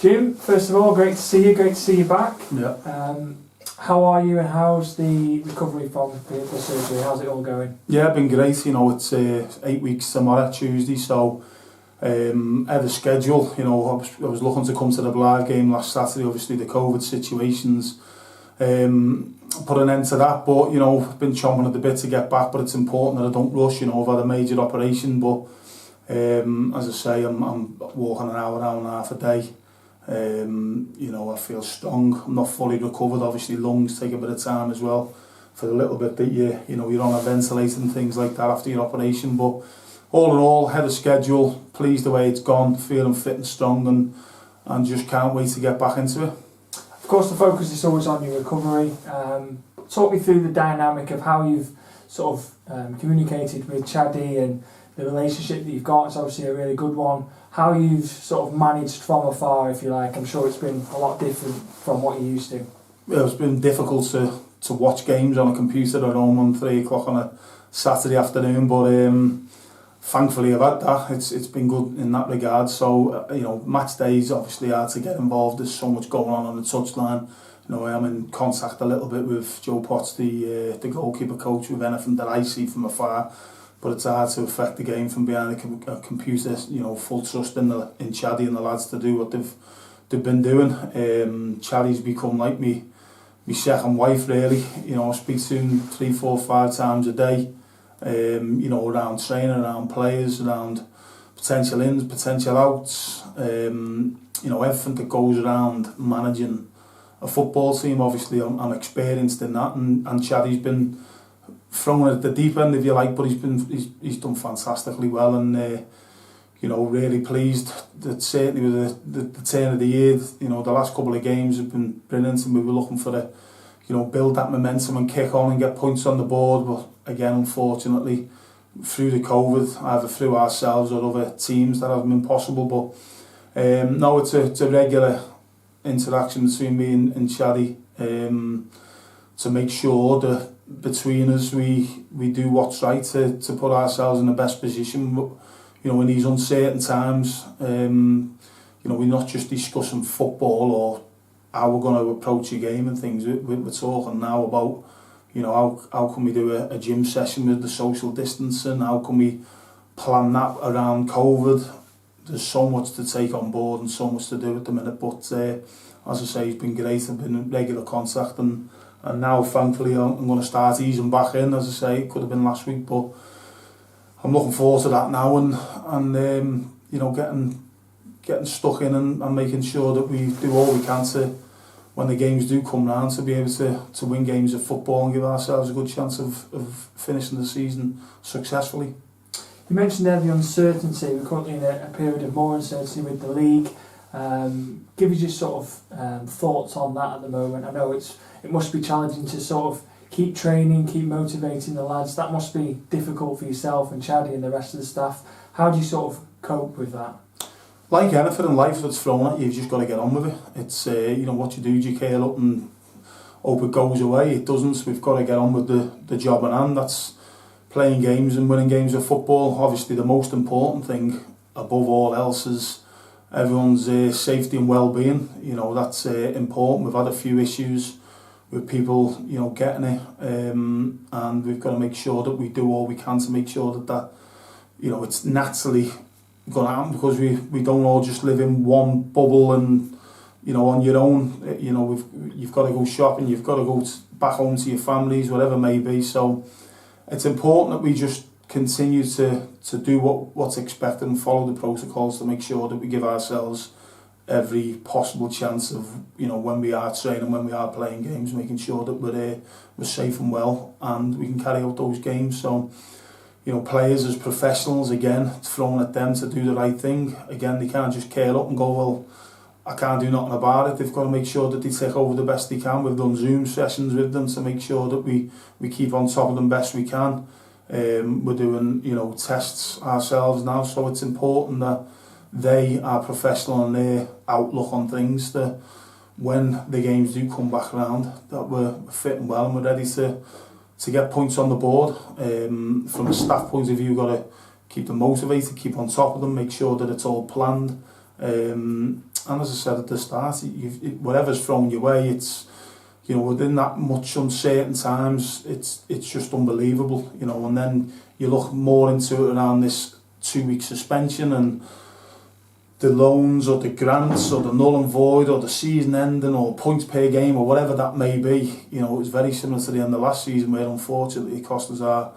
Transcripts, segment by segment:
Jim, first of all, great to see you. Great to see you back. Yeah. How are you, and how's the recovery from the surgery? How's it all going? Yeah, been great. You know, it's 8 weeks tomorrow, Tuesday, so ahead of schedule. You know, I was looking to come to the Blythe game last Saturday. Obviously, the COVID situations put an end to that. But you know, I've been chomping at the bit to get back. But it's important that I don't rush. You know, I've had a major operation, but as I say, I'm walking an hour and a half a day. You know, I feel strong. I'm not fully recovered. Obviously, lungs take a bit of time as well for the little bit that you know, you're on a ventilator and things like that after your operation. But all in all, ahead of schedule, pleased the way it's gone, feeling fit and strong, and just can't wait to get back into it. Of course, the focus is always on your recovery. Talk me through the dynamic of how you've sort of communicated with Chaddy, and the relationship that you've got. It's obviously a really good one. How you've sort of managed from afar, if you like. I'm sure it's been a lot different from what you used to. Well, it's been difficult to watch games on a computer at home on 3 o'clock on a Saturday afternoon, but thankfully I've had that. It's been good in that regard. So you know, match days obviously hard to get involved. There's so much going on the touchline. You know, I am in contact a little bit with Joe Potts, the goalkeeper coach, with anything that I see from afar. But it's hard to affect the game from behind a computer. You know, full trust in Chaddy and the lads to do what they've been doing. Chaddy's become like me second wife, really. You know, I speak to him 3, 4, 5 times a day. You know, around training, around players, around potential ins, potential outs. You know, everything that goes around managing a football team. Obviously, I'm experienced in that, and Chaddy's been thrown at the deep end, if you like, but he's done fantastically well, and you know, really pleased that certainly with the turn of the year, you know, the last couple of games have been brilliant, and we were looking for you know, build that momentum and kick on and get points on the board. But again, unfortunately, through the COVID, either through ourselves or other teams, that hasn't been possible. But no, it's a regular interaction between me and Chaddy to make sure that between us we do what's right to put ourselves in the best position. But, you know, in these uncertain times, you know, we're not just discussing football or how we're going to approach a game and things. We're talking now about, you know, how can we do a gym session with the social distancing? How can we plan that around COVID? There's so much to take on board and so much to do at the minute. But as I say, it's been great. I've been in regular contact, and now thankfully I'm going to start easing back in. As I say, it could have been last week, but I'm looking forward to that now, and you know, getting stuck in and making sure that we do all we can to, when the games do come round, to be able to win games of football and give ourselves a good chance of finishing the season successfully. You mentioned there the uncertainty. We're currently in a period of more uncertainty with the league. Give us your sort of thoughts on that at the moment. I know it must be challenging to sort of keep training, keep motivating the lads. That must be difficult for yourself and Chaddy and the rest of the staff. How do you sort of cope with that? Like anything in life that's thrown at you, you've just got to get on with it. It's you know, what you do, do you curl up and hope it goes away? It doesn't. We've got to get on with the job at hand. That's playing games and winning games of football. Obviously, the most important thing above all else is everyone's safety and well-being. You know, that's important. We've had a few issues with people, you know, getting it, and we've got to make sure that we do all we can to make sure that you know, it's naturally going to happen, because we don't all just live in one bubble and, you know, on your own. You know, you've got to go shopping, you've got to go back home to your families, whatever it may be. So it's important that we just continue to do what's expected and follow the protocols to make sure that we give ourselves every possible chance of, you know, when we are training, when we are playing games, making sure that we're safe and well and we can carry out those games. So, you know, players as professionals, again, it's thrown at them to do the right thing. Again, they can't just curl up and go, well, I can't do nothing about it. They've got to make sure that they take over the best they can. We've done Zoom sessions with them to make sure that we keep on top of them best we can. We're doing, you know, tests ourselves now, so it's important that they are professional in their outlook on things, that when the games do come back around, that we're fit and well and we're ready to get points on the board. From a staff point of view, we've got to keep them motivated, keep on top of them, make sure that it's all planned. and as I said at the start, whatever's thrown your way, it's, you know, within that much uncertain times, it's just unbelievable, you know. And then you look more into it around this 2-week suspension and the loans or the grants or the null and void or the season ending or points per game or whatever that may be. You know, it was very similar to the end of last season where unfortunately it cost us our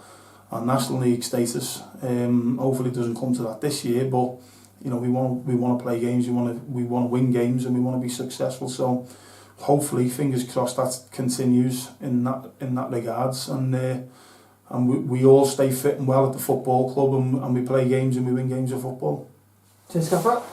National League status. Hopefully it doesn't come to that this year, but you know, we want to play games, we want to win games, and we want to be successful. So hopefully, fingers crossed, that continues in that regards, and we all stay fit and well at the football club, and we play games and we win games of football. Cheers, gaffer.